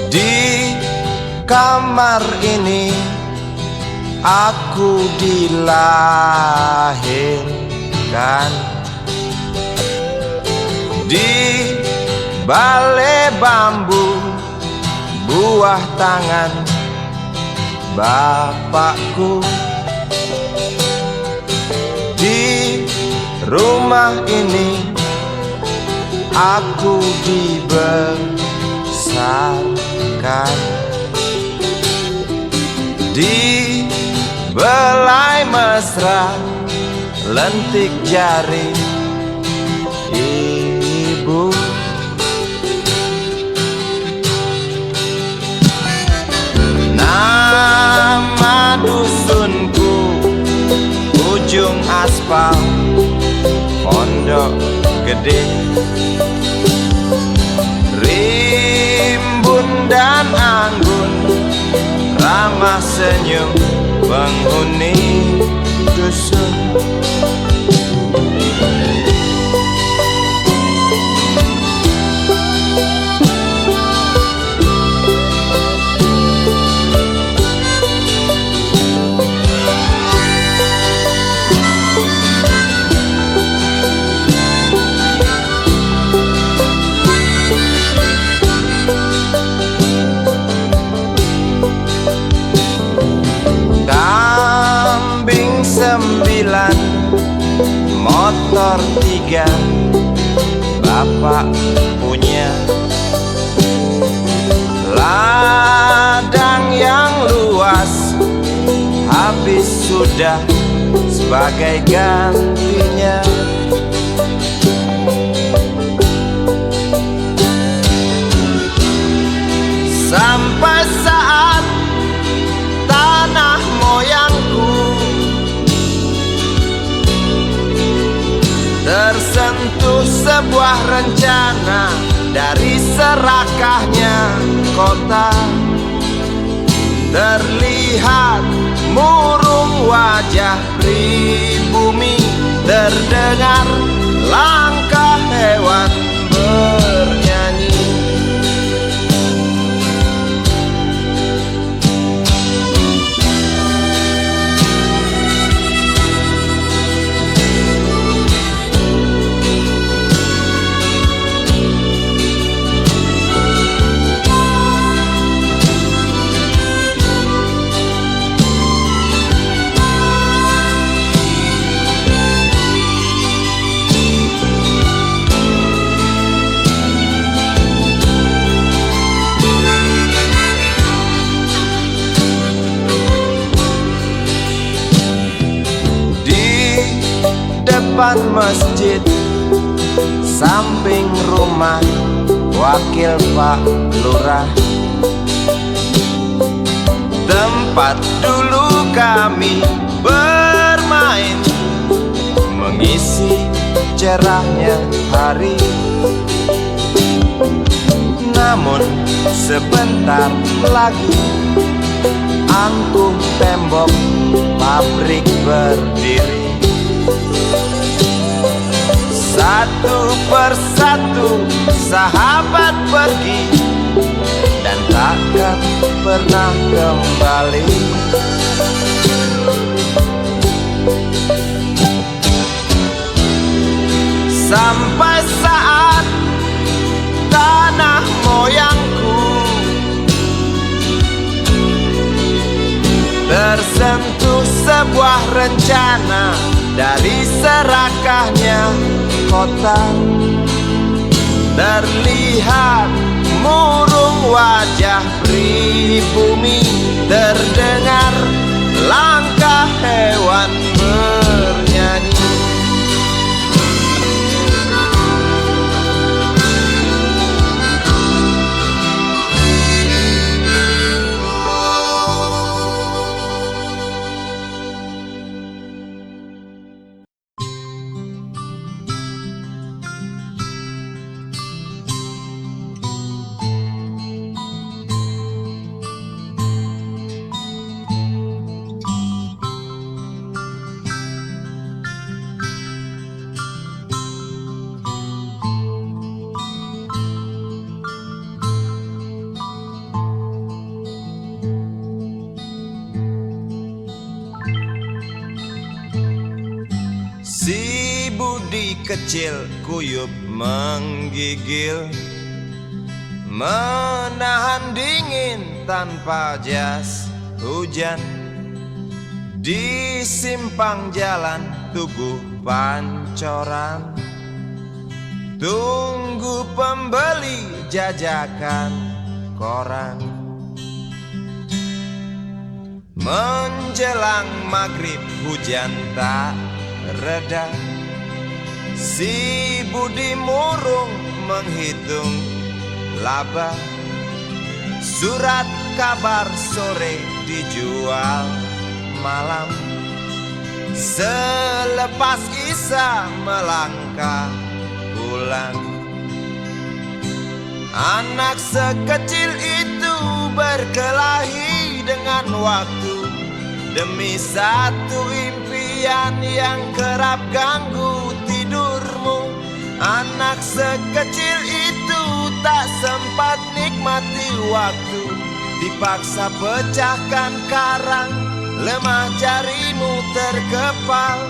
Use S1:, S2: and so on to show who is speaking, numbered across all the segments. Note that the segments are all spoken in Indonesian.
S1: Di kamar ini aku dilahirkan, di balai bambu buah tangan bapakku. Di rumah ini aku dibesarkan, di belai mesra lentik jari ibu. Nama dusunku ujung aspal Pondok Gede. Rimbun dan anggun ramah senyum penghuni dusun. Kambing 9, motor 3, bapak punya. Ladang yang luas habis sudah sebagai gantinya. Sampai saat tanah moyangku tersentuh sebuah rencana dari serakahnya kota. Terlihat murung wajah pribumi, terdengar langkah hewan bernyanyi. Depan masjid samping rumah wakil Pak Lurah, tempat dulu kami bermain mengisi cerahnya hari. Namun sebentar lagi angkuh tembok pabrik berdiri. Satu persatu sahabat pergi dan takkan pernah kembali. Sampai saat tanah moyangku tersentuh sebuah rencana dari serakahnya kota. Terlihat murung wajah pribumi, terdengar langkah hewan bernyanyi. kecil kuyup menggigil, menahan dingin tanpa jas hujan. Di simpang jalan Tugu Pancoran, tunggu pembeli jajakan koran. Menjelang maghrib hujan tak reda, si Budi murung menghitung laba. Surat kabar sore dijual malam. Selepas Isya melangkah pulang, anak sekecil itu berkelahi dengan waktu demi satu impian yang kerap ganggu tidurmu. Anak sekecil itu tak sempat nikmati waktu, dipaksa pecahkan karang, lemah jarimu terkepal.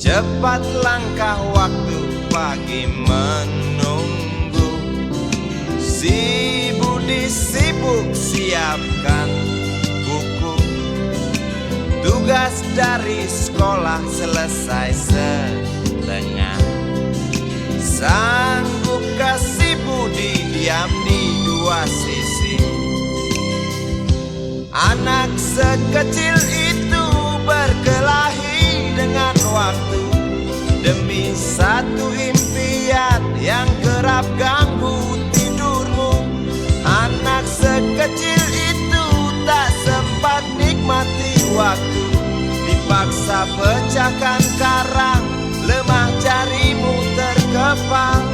S1: Cepat langkah waktu, pagi menunggu. Si Budi sibuk siapkan buku. Tugas dari sekolah selesai setengah. Sanggupkah si Budi diam di dua sisi? Anak sekecil itu berkelahi dengan waktu demi satu impian yang kerap ganggu tidurmu. Anak sekecil itu tak sempat nikmati waktu, dipaksa pecahkan karang, lemah jarimu terkepal.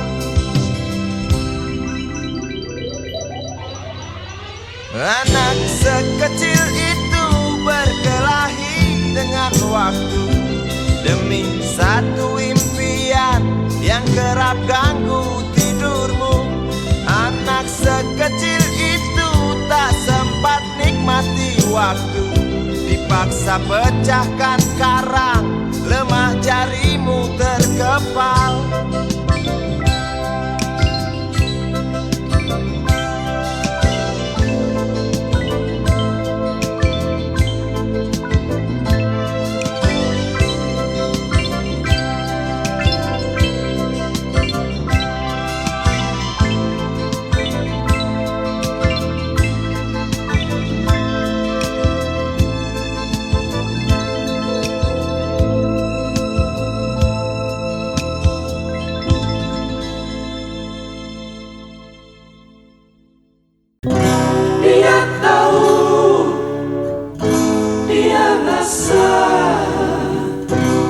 S1: Anak sekecil itu berkelahi dengan waktu demi satu impian yang kerap ganggu tidurmu. Anak sekecil itu tak sempat nikmati waktu, dipaksa pecahkan karang, lemah jarimu terkepal.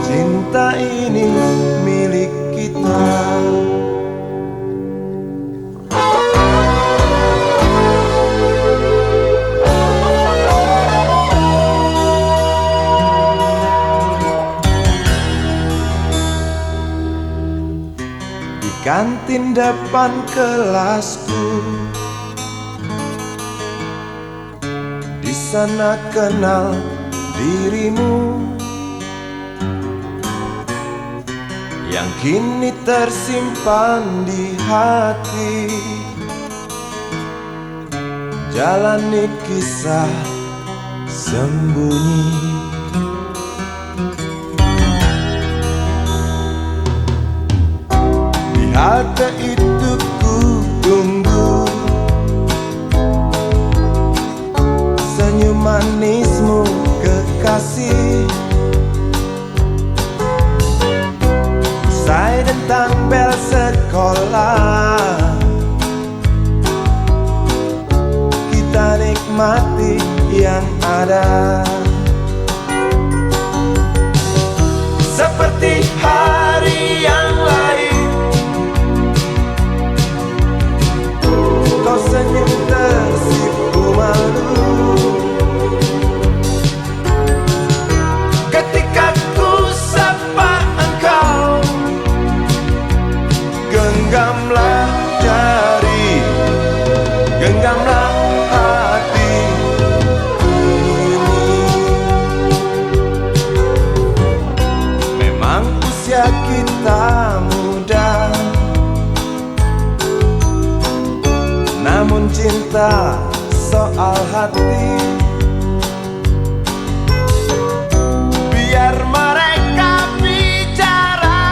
S1: Cinta ini milik kita. Di kantin depan kelasku, di sana kenal dirimu yang kini tersimpan di hati. Jalani kisah sembunyi, di halte itu ku tunggu senyum manismu kekasih. Usai dentang bel sekolah, kita nikmati yang ada. Seperti seperti hari yang lain. Kau senyum tersipu malu ketika ku sapa engkau. Genggamlah jari, genggamlah hati ini. Memang usia kita muda, namun cinta soal hati. Biar mereka bicara,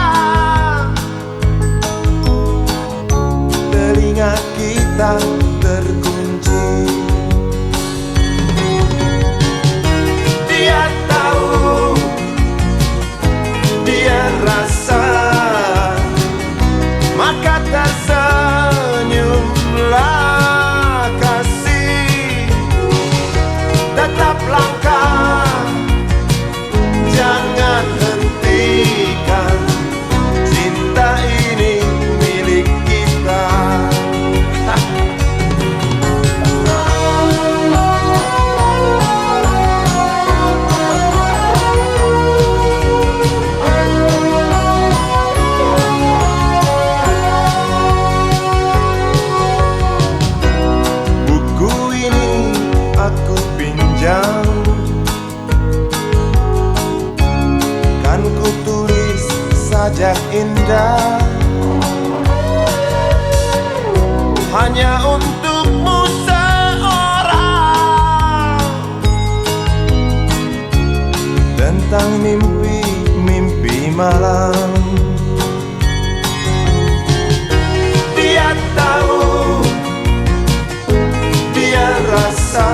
S1: telinga kita terkunci. Dia tahu, dia rasa, maka tersenyumlah kasih. Tetap langkah, jangan hentikan, cinta ini milik kita. Buku ini aku pinjam, kan ku tulis sajak indah hanya untukmu seorang, tentang mimpi-mimpi malam. Dia tahu, dia rasa,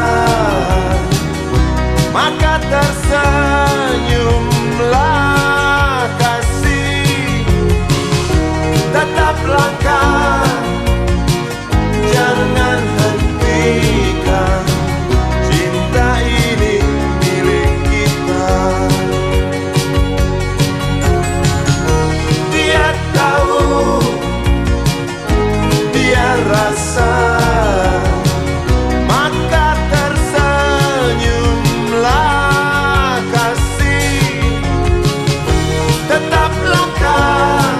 S1: maka tersenyumlah kasih. Tetap langkah, jangan hentikan, cinta ini milik kita. Dia tahu, dia rasa, maka tersenyumlah kasih. Tetap langkah,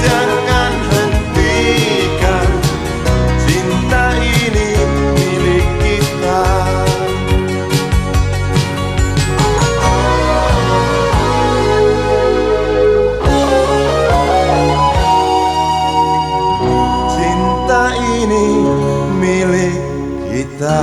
S1: jangan hentikan, cinta ini milik kita. Cinta ini milik kita.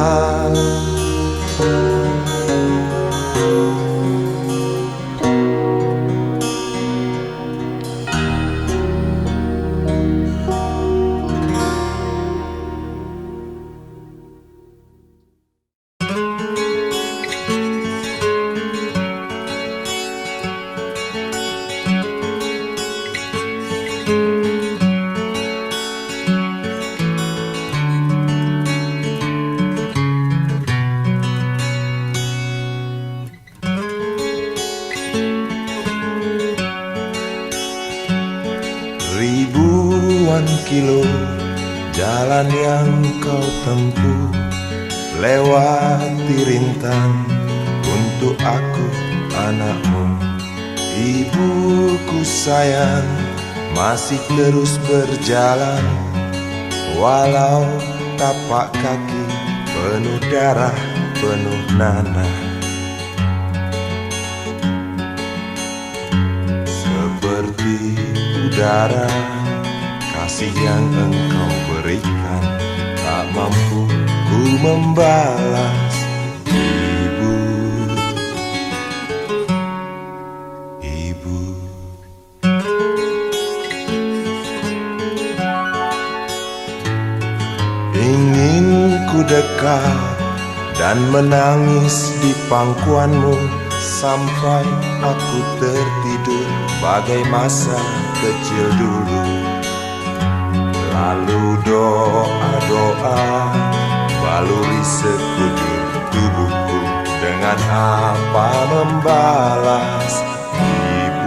S1: Ribuan kilo jalan yang kau tempuh, lewati rintang untuk aku anakmu. Ibuku sayang, masih terus berjalan, walau tapak kaki penuh darah, penuh nanah. Seperti udara, kasih yang engkau berikan tak mampu ku membalas. Ibu, ibu. Ingin ku dekat dan menangis di pangkuanmu sampai aku tertidur bagai masa kecil dulu. Lalu doa-doa baluri sekujur tubuhku, dengan apa membalas. Ibu,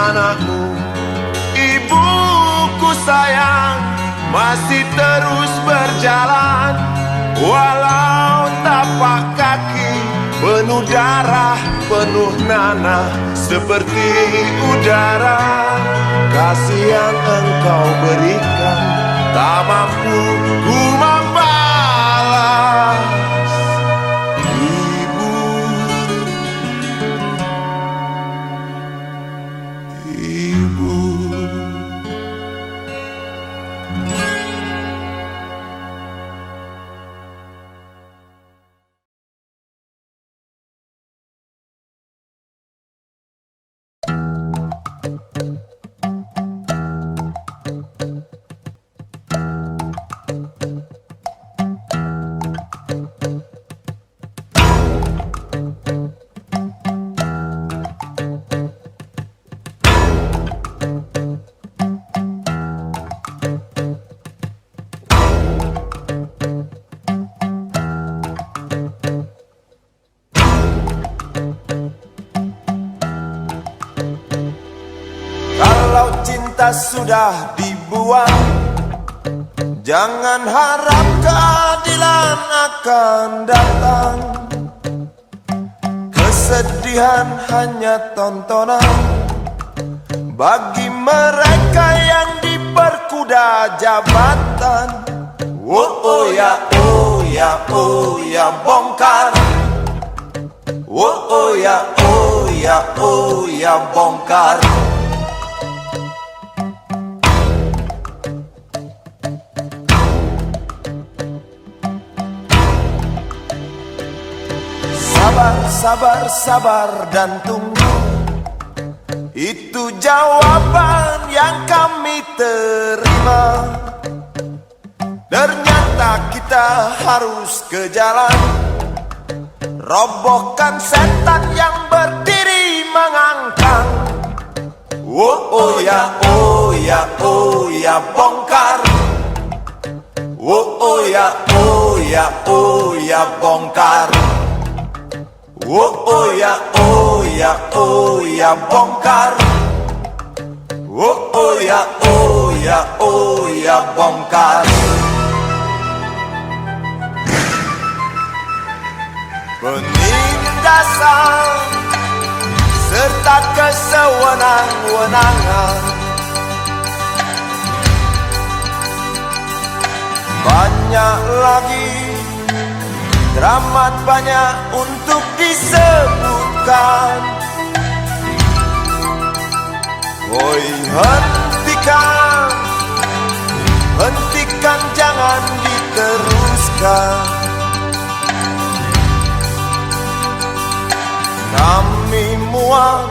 S1: anakmu. Ibuku sayang, masih terus berjalan, walau tapak kaki penuh darah, penuh nanah seperti udara. Kasih yang engkau berikan tak mampu ku membalas. Ibu, ibu. Kalau cinta sudah dibuang, jangan harap keadilan akan datang. Kesedihan hanya tontonan bagi mereka yang diperkuda jabatan. Oh ya, oh ya, oh ya, bongkar. Oh ya, oh ya, oh ya, bongkar. Sabar, sabar, sabar dan tunggu, itu jawaban yang kami terima. Ternyata kita harus ke jalan, robohkan setan yang berdiri mengangkang. Oh ya, oh ya, oh ya, bongkar. Oh ya, oh ya, oh ya, bongkar. Oh ya, oh ya, oh ya, bongkar. Oh ya, oh ya, oh ya, bongkar. Penindasan serta kesewenang-wenangan, banyak lagi, teramat banyak untuk disebutkan. Woi, hentikan, hentikan, jangan diteruskan. Kami muak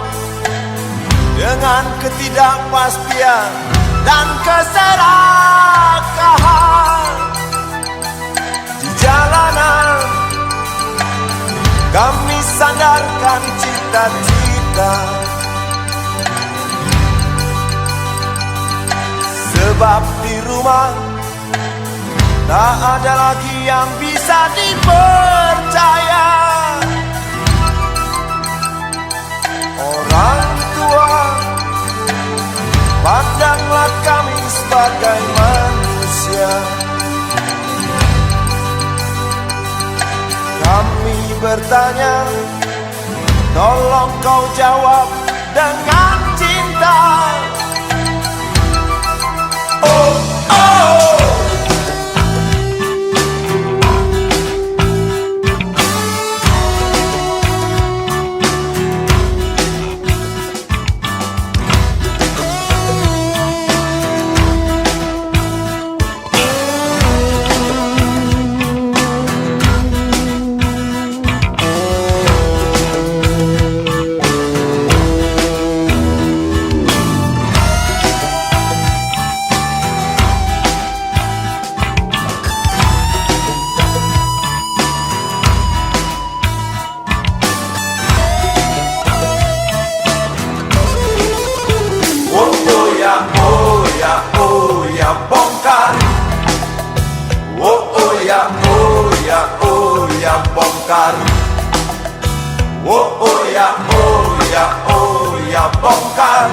S1: dengan ketidakpastian dan keserakahan di jalanan. Kami sandarkan cita-cita, sebab di rumah tak ada lagi yang bisa dipercaya. Orang tua, pandanglah kami sebagai manusia. Kami bertanya, tolong kau jawab dengan cinta. Oh, oh. Bongkar. Oh ya, oh ya, oh ya, bongkar.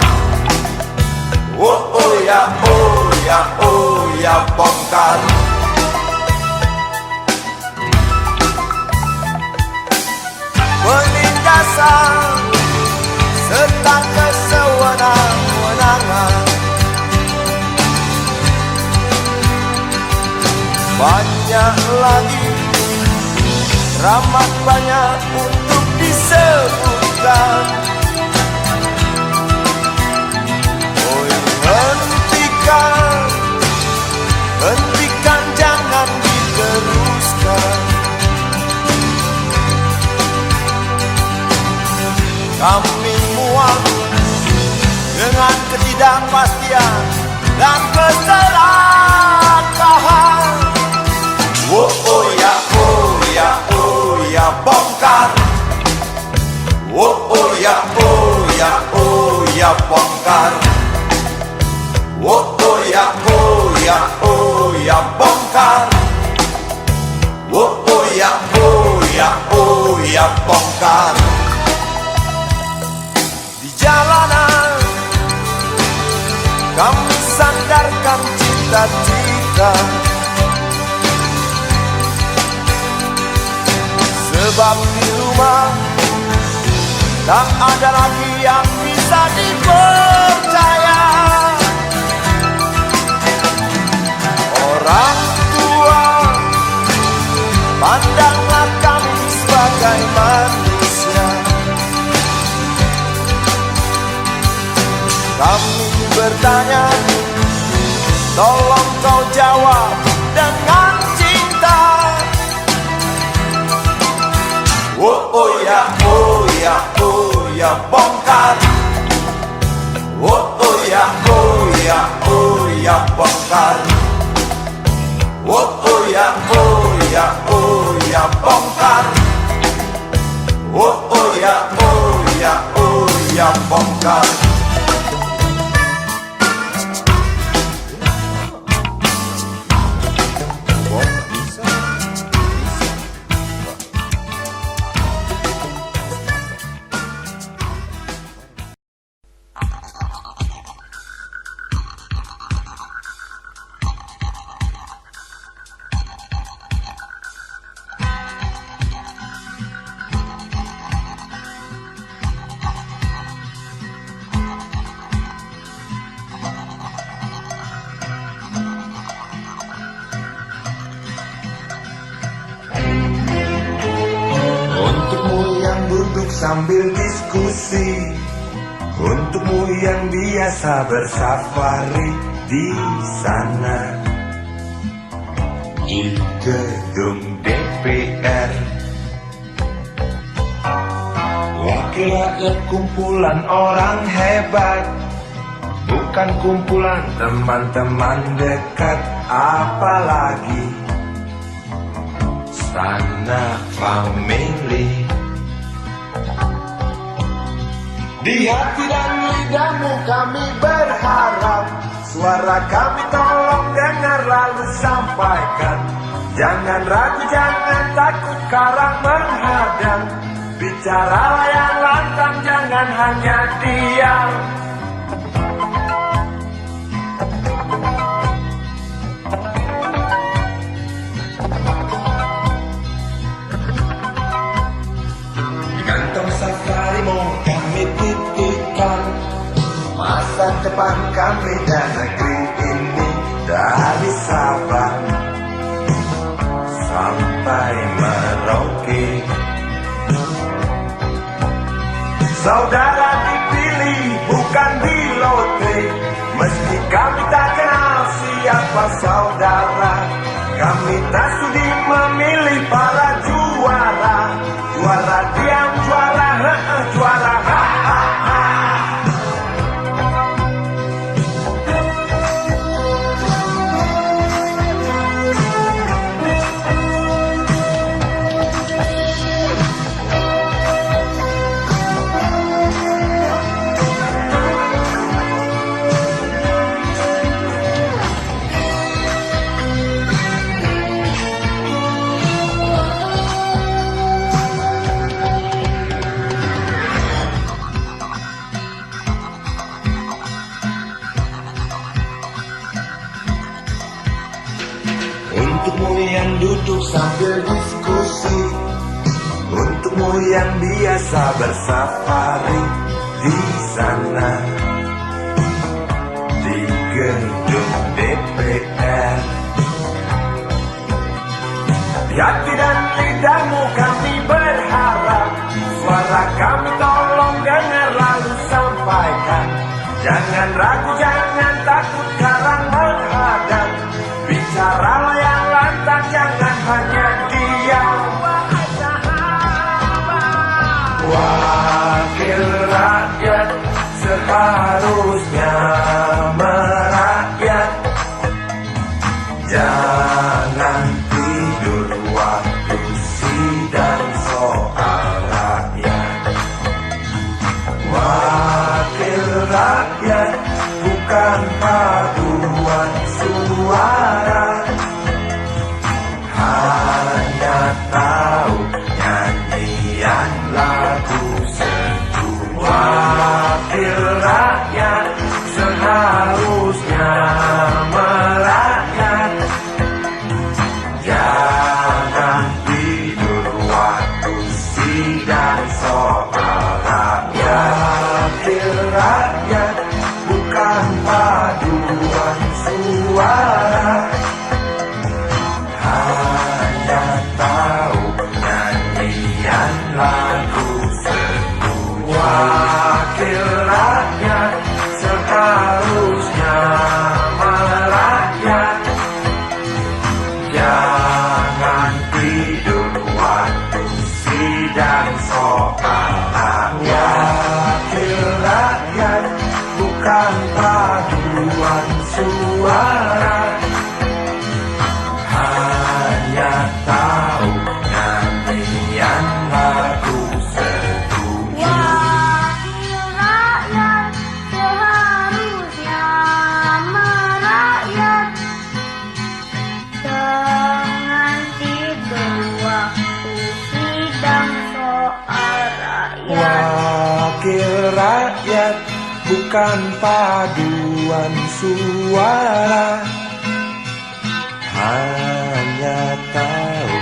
S1: Oh ya, oh ya, oh ya, bongkar. Penindasan serta kesewenang-wenangan, banyak lagi, teramat banyak untuk disebutkan. Oh, hentikan, jangan diteruskan. Kami muak dengan ketidakpastian dan keserakahan. Oh ya, oh ya, oh ya, bongkar. Oh ya, oh ya, oh ya, bongkar. Oh ya, oh ya, oh ya, bongkar. Oh ya, oh ya, oh ya, bongkar. Di jalanan kami sandarkan cita-cita, sebab di rumah tak ada lagi yang bisa dipercaya. Orang tua, pandanglah kami sebagai manusia. Kami bertanya, tolong kau jawab dengan cinta. Oh ya, oh ya, oh ya, bongkar. Oh ya, oh ya, oh ya, bongkar. Oh ya, oh ya, oh ya, bongkar. Oh ya, oh ya, oh ya, bongkar.
S2: Sambil diskusi, untukmu yang biasa bersafari di sana di gedung DPR. Wakil rakyat kumpulan orang hebat, bukan kumpulan teman-teman dekat, apalagi sanak family. Di hati dan lidahmu kami berharap, suara kami tolong dengar lalu sampaikan. Jangan ragu, jangan takut karang menghadang, bicaralah yang lantang, jangan hanya diam. Di kantong safarimu kami titipkan masa depan kami dan negeri ini, dari Sabang sampai Merauke. Saudara dipilih bukan di lotre, meski kami tak kenal siapa saudara. Kami tak sudi memilih para juara, juara diam, juara juara duduk sambil diskusi. Untukmu yang biasa bersafari di sana, di gedung DPR. Di hati dan lidahmu kami berharap, suara kami tolong dengar lalu sampaikan. Jangan ragu, jangan takut, garang menghadap. Bicaralah yang lantang, jangan hanya diam. Wakil rakyat seharusnya merakyat. Jangan tidur waktu sidang soal rakyat. Wakil rakyat bukan paduan suara, hanya tahu nyanyian lagu sendu. Wakil rakyat seharusnya merakyat. Jangan tidur waktu sidang soal rakyat. Wakil rakyat bukan paduan suara, hanya tahu nyanyian lagu sendu. Wakil rakyat seharusnya merakyat. Jangan tidur waktu sidang soal rakyat. Wakil rakyat bukan paduan suara, hanya tahu nyanyian lagu setuju.
S3: Wakil rakyat seharusnya merakyat. Jangan tidur waktu sidang soal rakyat.
S2: Wakil rakyat bukan paduan suara, hanya tahu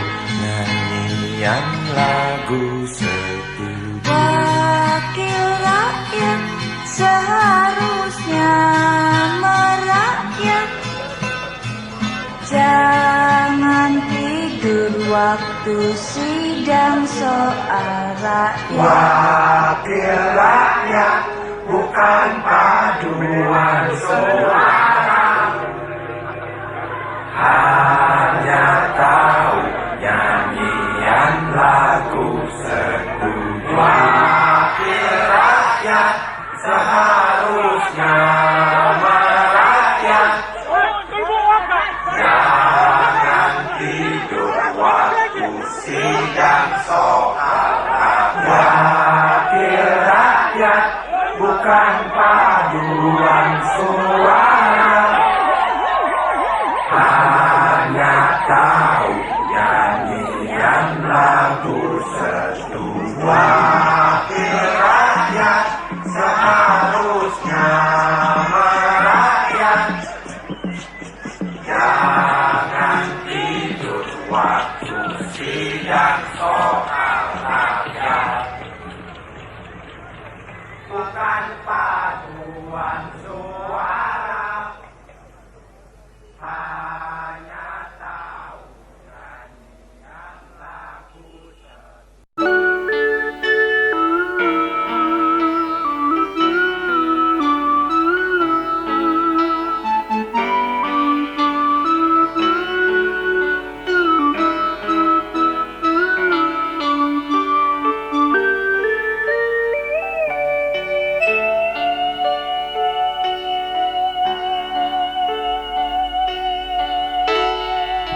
S2: nyanyian lagu setuju.
S3: Wakil rakyat seharusnya merakyat. Jangan tidur waktu sidang soal rakyat.
S2: Wakil rakyat bukan paduan suara, hanya tahu nyanyian lagu setuju. Wakil rakyat seharusnya merakyat. Jangan tidur waktu sidang soal rakyat. Wakil rakyat bukan paduan suara, hanya tahu nyanyian lagu setuju. Wakil rakyat seharusnya merakyat. Jangan tidur waktu sidang soal rakyat. Bukan paduan suara, hanya tahu nyanyian lagu setuju.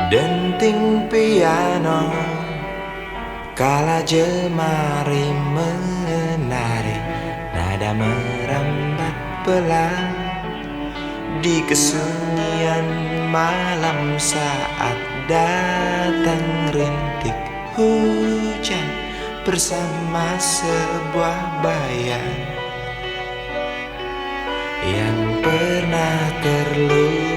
S2: Denting piano kala jemari menari, nada merambat pelan di kesunyian malam saat datang rintik hujan bersama sebuah bayang yang pernah terlupakan.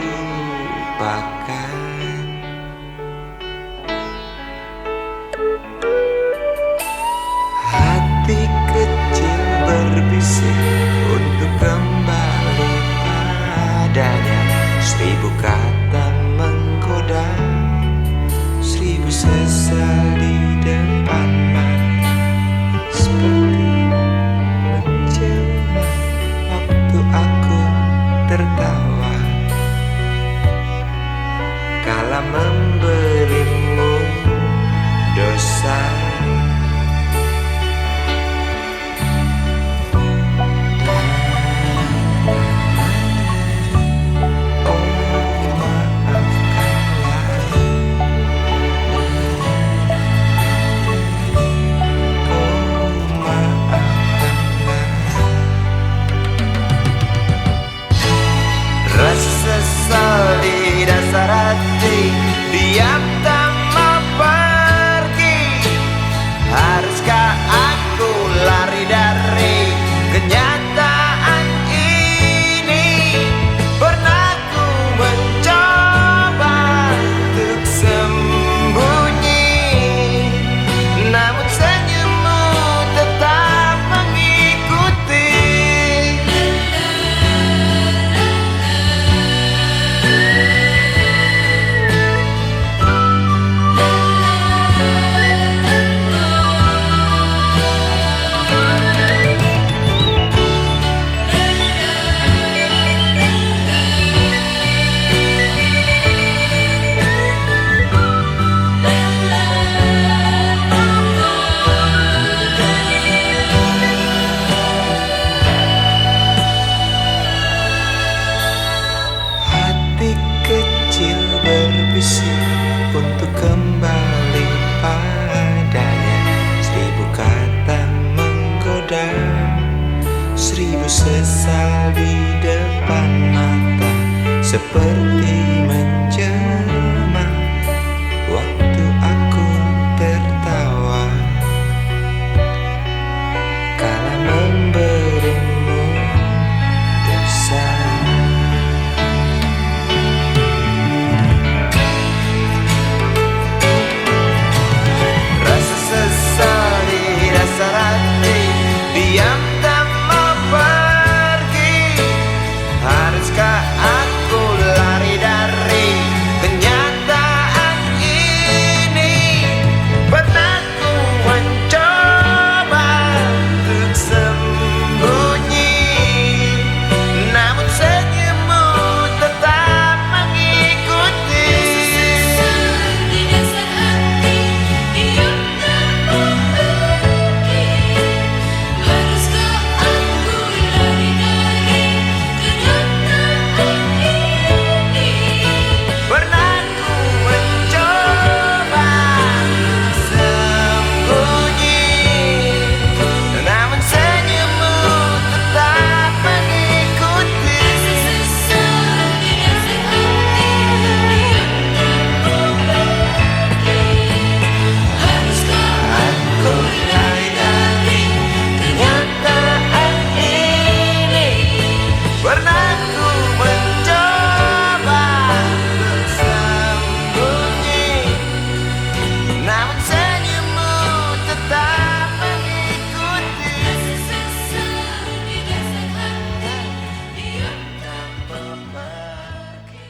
S2: 1000 sesal di depan mata, seperti menjelma waktu aku tertawa kala memberimu dosa. Rasa sesal di dasar hati, diam tak mau pergi. Haruskah aku lari dari kenyataan ini? Pernah ku mencoba untuk sembunyi, namun senyummu tetap mengikuti.
S4: Di dasar hati, diam tak mau pergi. Haruskah aku lari dari kenyataan ini?
S2: Pernah ku mencoba untuk sembunyi, namun senyummu tetap mengikuti.
S4: Sesal di dasar hati, diam tak mau pergi. Haruskah aku lari dari kenyataan ini?
S2: Pernah ku mencoba untuk sembunyi, namun senyummu tetap mengikuti.
S4: Sesal di dasar hati, diam tak mau pergi.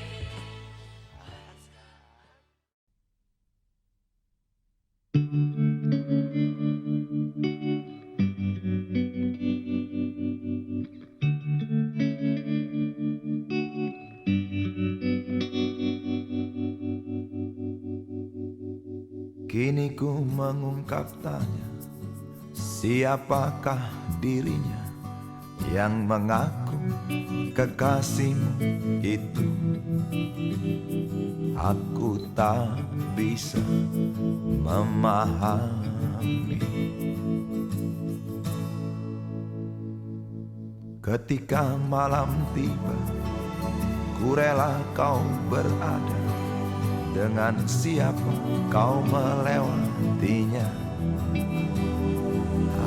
S1: Kini ku mengungkap tanya, siapakah dirinya yang mengaku kekasihmu itu? Aku tak bisa memahami. Ketika malam tiba, ku rela kau berada. Dengan siapa kau melewatinya?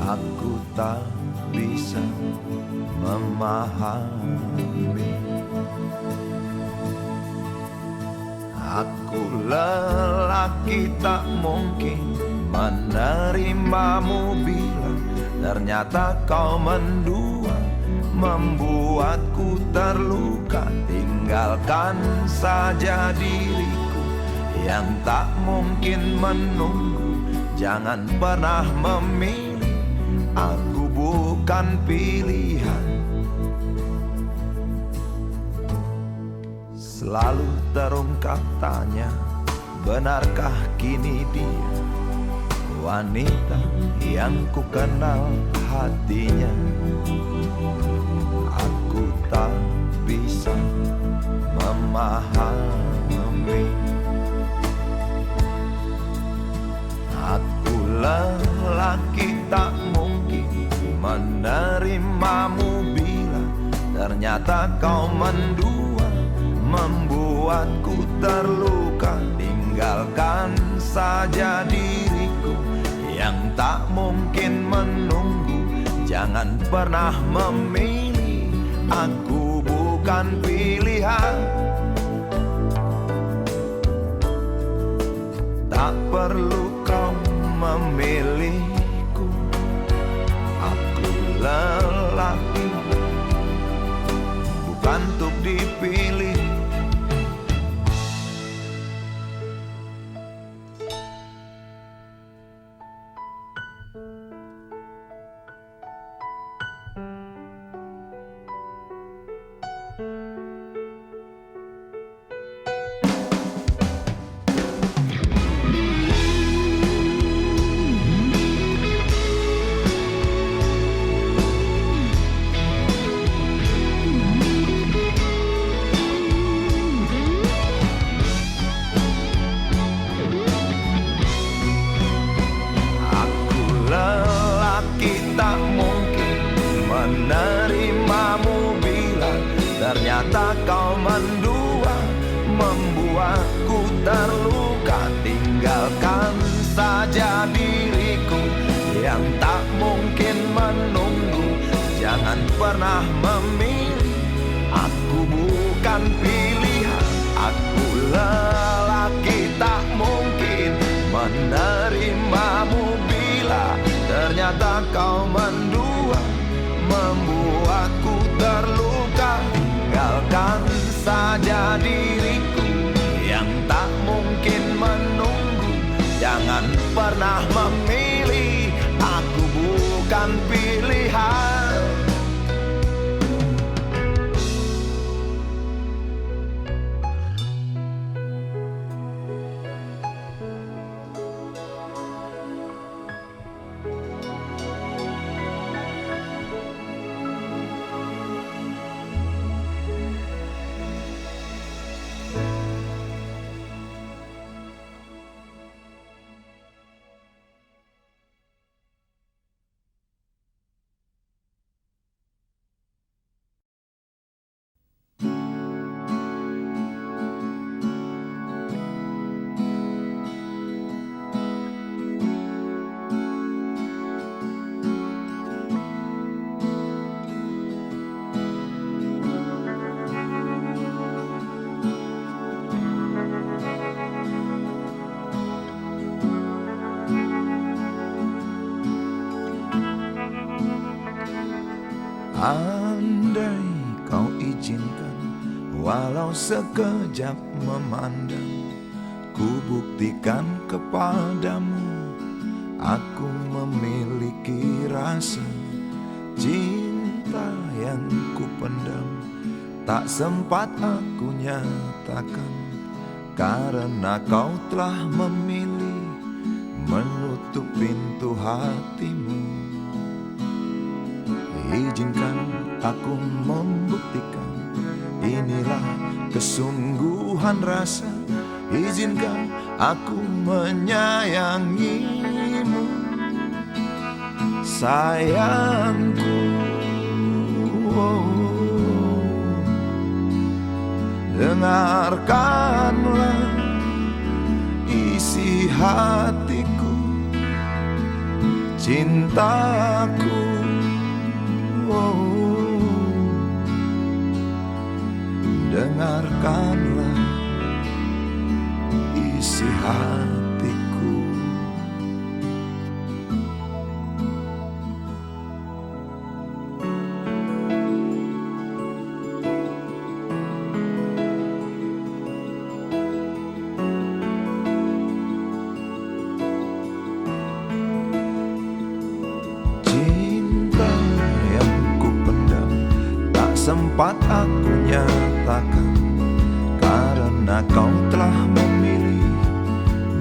S1: Aku tak bisa memahami. Aku lelaki tak mungkin menerimamu bila ternyata kau mendua, membuatku terluka. Tinggalkan saja diriku yang tak mungkin menunggu. Jangan pernah memilih, aku bukan pilihan. Selalu terungkap tanya, benarkah kini dia wanita yang ku kenal hatinya? Aku tak bisa memahami. Aku lelaki tak mungkin menerimamu bila ternyata kau mendua, membuatku terluka. Tinggalkan saja diriku yang tak mungkin menunggu. Jangan pernah memilih, aku bukan pilihan. Tak perlu kau memilihku, aku lelaki bukan untuk dipilih.
S2: jangan pernah memilih. Aku bukan pilihan, aku lelaki tak mungkin menerimamu bila ternyata kau mendua, membuatku terluka. Tinggalkan saja diriku yang tak mungkin menunggu. Jangan pernah memilih, aku bukan pilihan. Andai kau izinkan, walau sekejap memandang, ku buktikan kepadamu aku memiliki rasa cinta yang ku pendam. Tak sempat aku nyatakan karena kau telah memilih menutup pintu hatimu. Izinkan aku membuktikan, inilah kesungguhan rasa. Izinkan aku menyayangimu, sayangku. Dengarkanlah isi hatiku, cintaku. Dengarkanlah isi hatiku. Sempat aku nyatakan karena kau telah memilih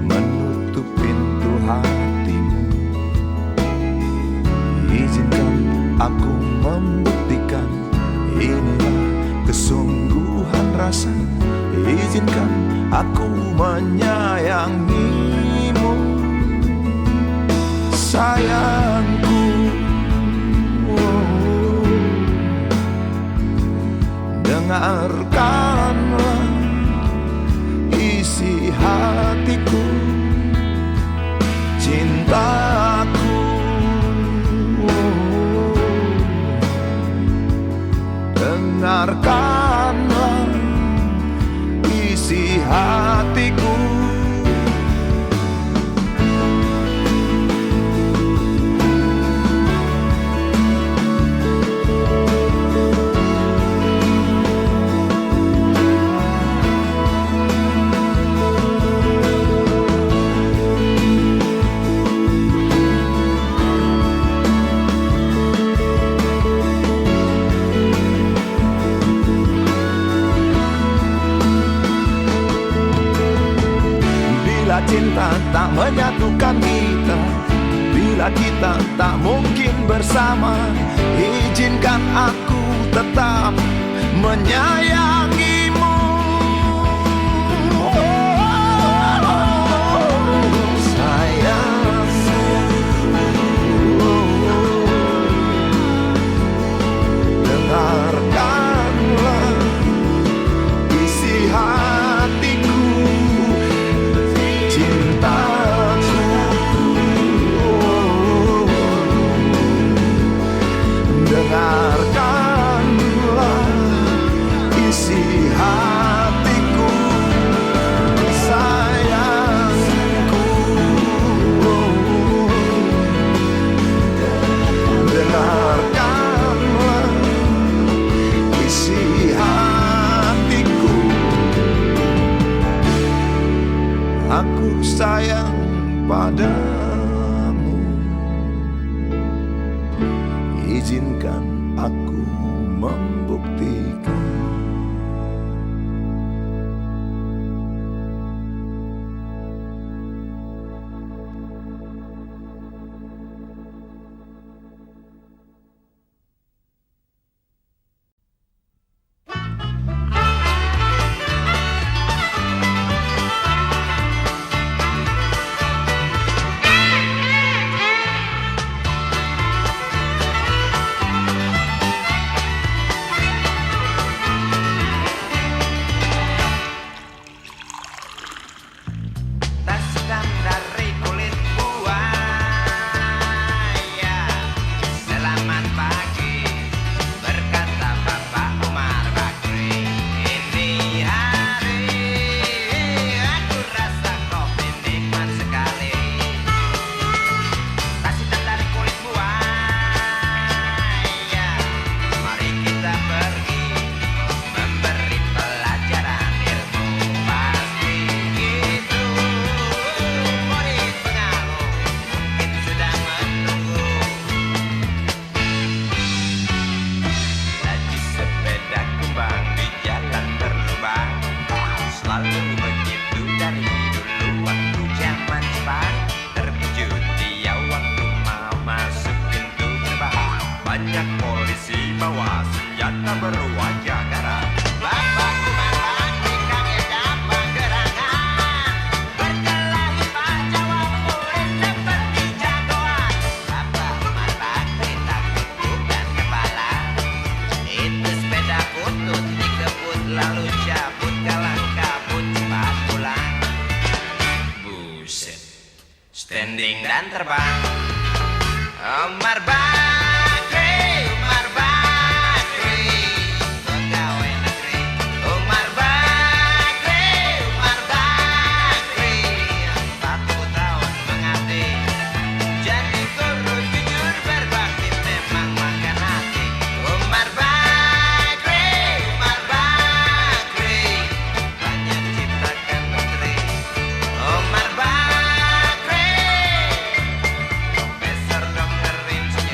S2: menutup pintu hatimu. Izinkan aku membuktikan, inilah kesungguhan rasa. Izinkan aku menyayangimu, sayangku. Dengarkanlah isi hatiku, cintaku. Dengarkanlah isi hatiku. Bila cinta tak menyatukan kita, bila kita tak mungkin bersama, izinkan aku tetap menyayangimu. Sayangku, dengarkanlah isi hatiku, cintaku. Dengar sayang padamu. Izinkan aku membuktikan.
S1: Tas hitam dari kulit buaya. Selamat pagi, berkata Bapak Umar Bakri. Ini hari aku rasa kopi nikmat sekali. Tas hitam dari kulit buaya. Mari kita pergi memberi pelajaran ilmu. Pasti itu murid pengaruh mungkin sedang menunggu. Lagi sepeda kumbang di jalan berlubang. Selalu begitu dari dulu waktu zaman Jepang. Terkejut dia waktu mau masuk pintu gerbang. Banyak polisi bawa senjata berwajah garang. Bapak Umar Bakri kaget dapat gerangan. Berkelahi Pak jawab murid seperti jagoan. Bapak Umar Bakri takut bukan kepala. Itu sepeda butut dikebut lalu cabut kalang kabut cepat pulang. Buset, standing dan terbang. Umar Bakri, Umar Bakri, pegawai negeri. Umar Bakri, Umar Bakri, 40 tahun mengabdi. Jadi guru jujur berbakti memang makan hati. Umar Bakri, Umar Bakri, banyak ciptakan menteri. Umar Bakri, profesor dokter insinyur.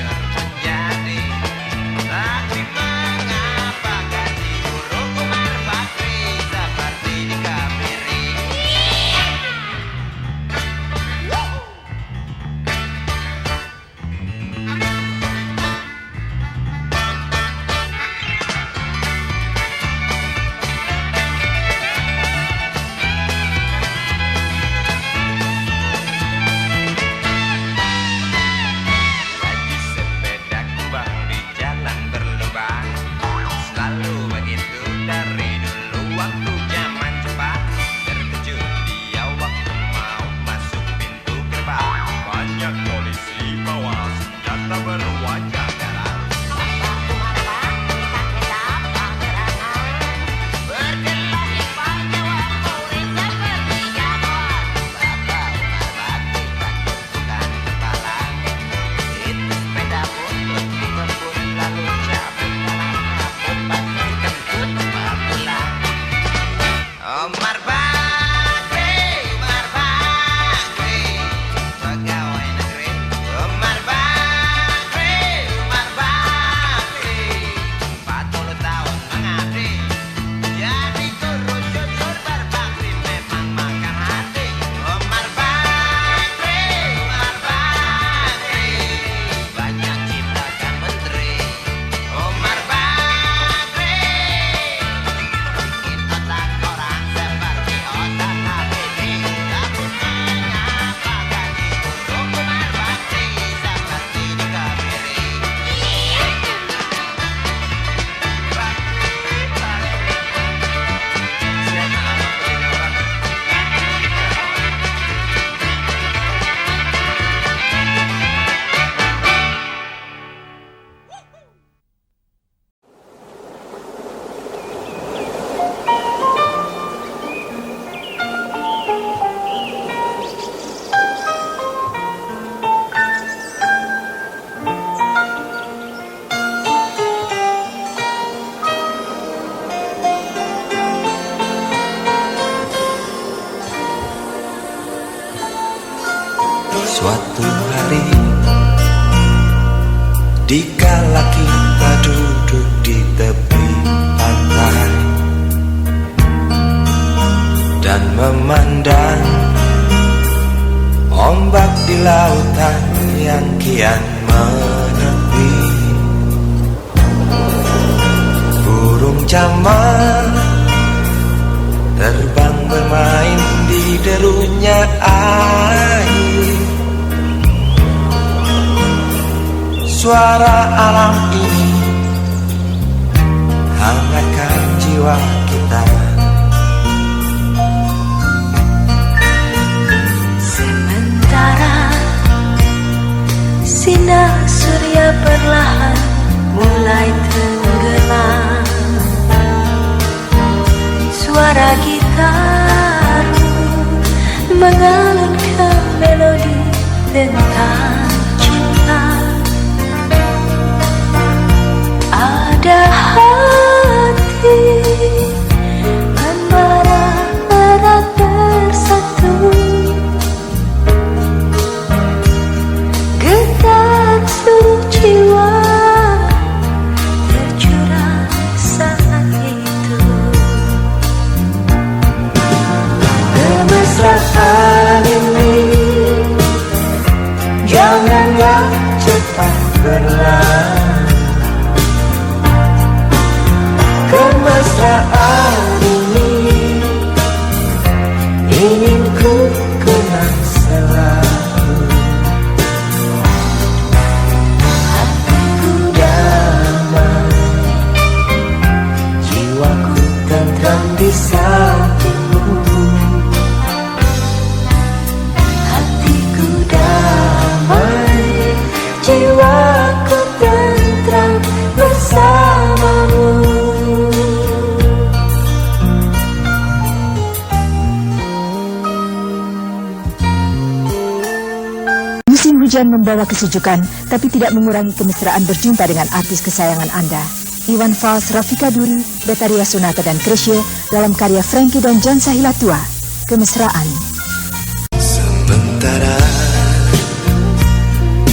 S1: Suatu hari dikala kita duduk di tepi pantai dan memandang ombak di lautan yang kian menepi, burung camar terbang bermain di derunya air. Suara alam ini hangatkan jiwa kita.
S3: Sementara sinar surya perlahan mulai tenggelam, suara gitar mengalunkan melodi tentang cinta. Ada hati membara erat bersatu, getar seluruh jiwa tercurah saat itu. Kemesraan ini janganlah cepat berlalu. Kemesraan ini ingin ku kenang selalu. Hatiku damai, jiwaku tentram di sampingmu. Hatiku damai, jiwaku tentram bersamamu.
S5: Musim hujan membawa kesejukan, tapi tidak mengurangi kemesraan berjumpa dengan artis kesayangan Anda. Iwan Fals, Rafika Duri, Betharia Sonata dan Chrisye dalam karya Frankie dan John Sahilatua, Kemesraan.
S1: Sementara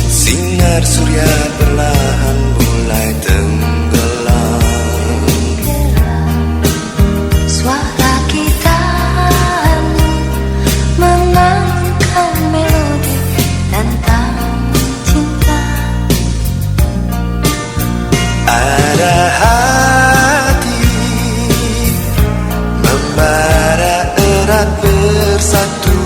S1: sinar surya perlahan mulai tenggelam,
S3: Suara gitar mengalunkan melodi tentang cinta.
S1: ada hati membara erat bersatu,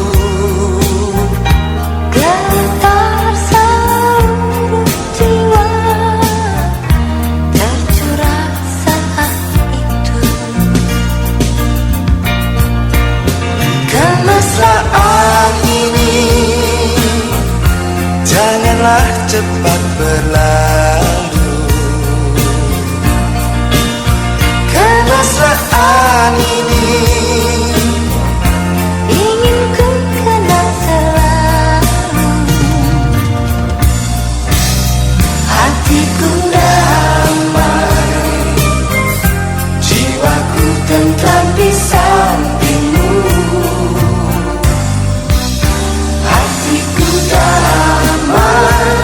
S3: Getar seluruh jiwa tercurah saat itu.
S1: kemesraan ini janganlah cepat berlalu. Kemesraan ini
S3: Ingin ku kenang selalu. Hatiku damai, jiwaku tentram di sampingmu. Hatiku damai,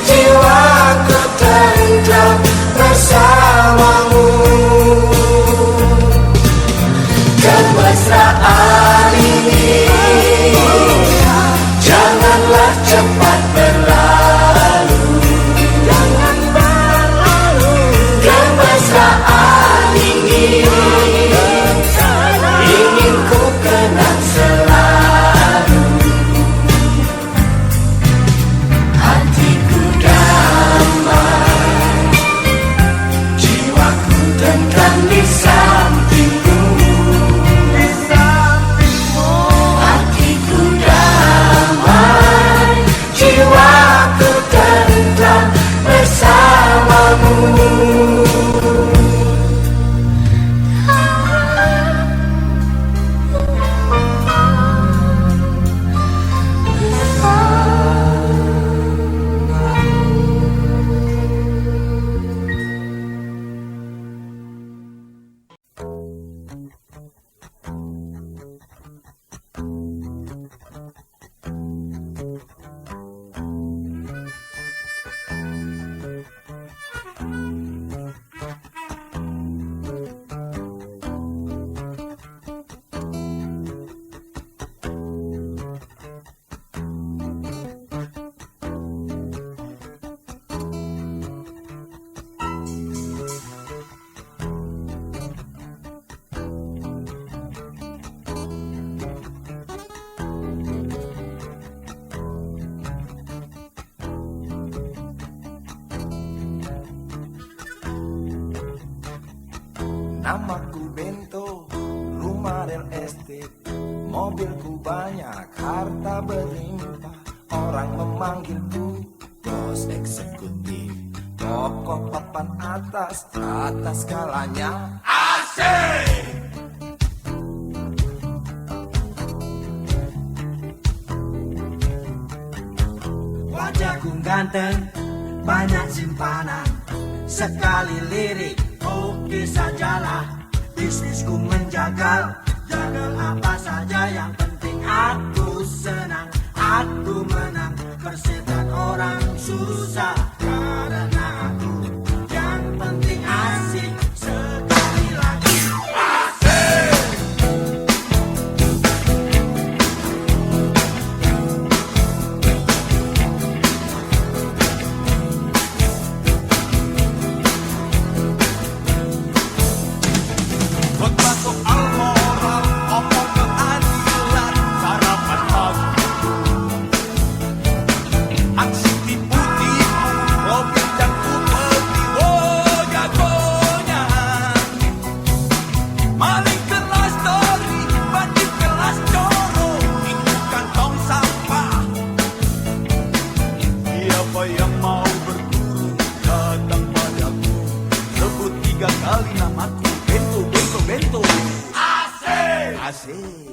S3: jiwaku tentram bersamamu. Kemesraan ini janganlah cepat berlalu. Jangan berlalu. Kemesraan ini ingin ku kenang selalu. Hatiku damai, jiwaku tentram di sampingmu. Hatiku damai, jiwaku tentram bersamamu.
S2: Namaku Bento, rumah real estate, mobilku banyak, harta berlimpah. Orang memanggilku bos eksekutif, toko papan atas skalanya. Asik!
S3: Wajahku ganteng, banyak simpanan, sekali lirik, oke sajalah. Bisnisku menjagal, jagal apa saja, yang penting aku senang, aku menang. Persetan orang susah, karena aku yang penting asik. Sekali lagi asik.
S2: Khotbah soal moral, omong keadilan, sarapan pagi. Aksi tipu tipu, Robin dan Kupeti, oh jagonya. Maling kelas story, bandit kelas coro, itu kantong sampah. Siapa yang mau berguru, datang padaku. Sebut 3 kali namaku, Bento, Bento, Bento. Asik! Asik!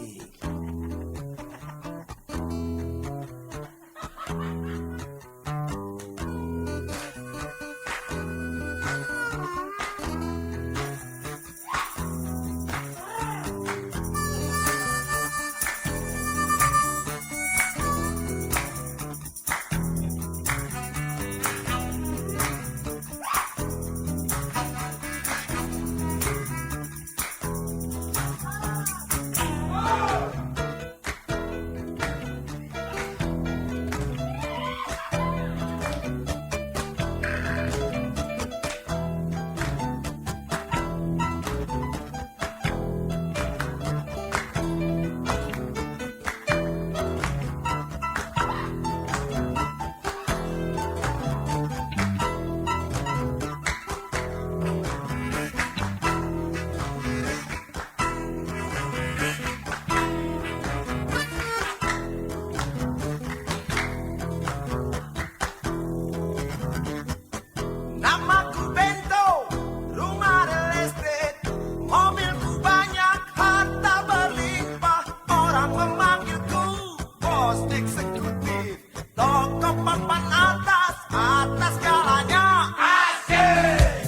S2: Namaku Bento, rumah real estate, mobilku banyak, harta berlimpah. Orang memanggilku bos eksekutif, toko papan atas skalanya. Asik!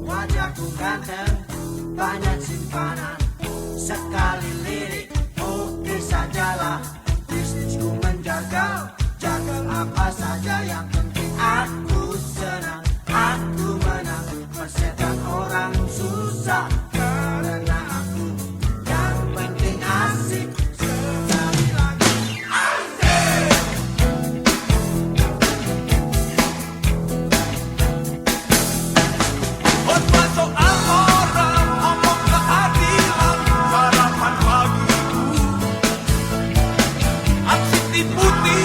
S3: Wajahku ganteng, banyak simpanan, sekali lirik, oke sajalah. Bisnisku menjagal, jagal apa saja, yang penting aku senang, aku menang. Persetan orang susah, karena aku yang penting asik. Sekali lagi asik.
S2: Khotbah soal moral, omong keadilan, sarapan pagiku. Aksi tipu tipu,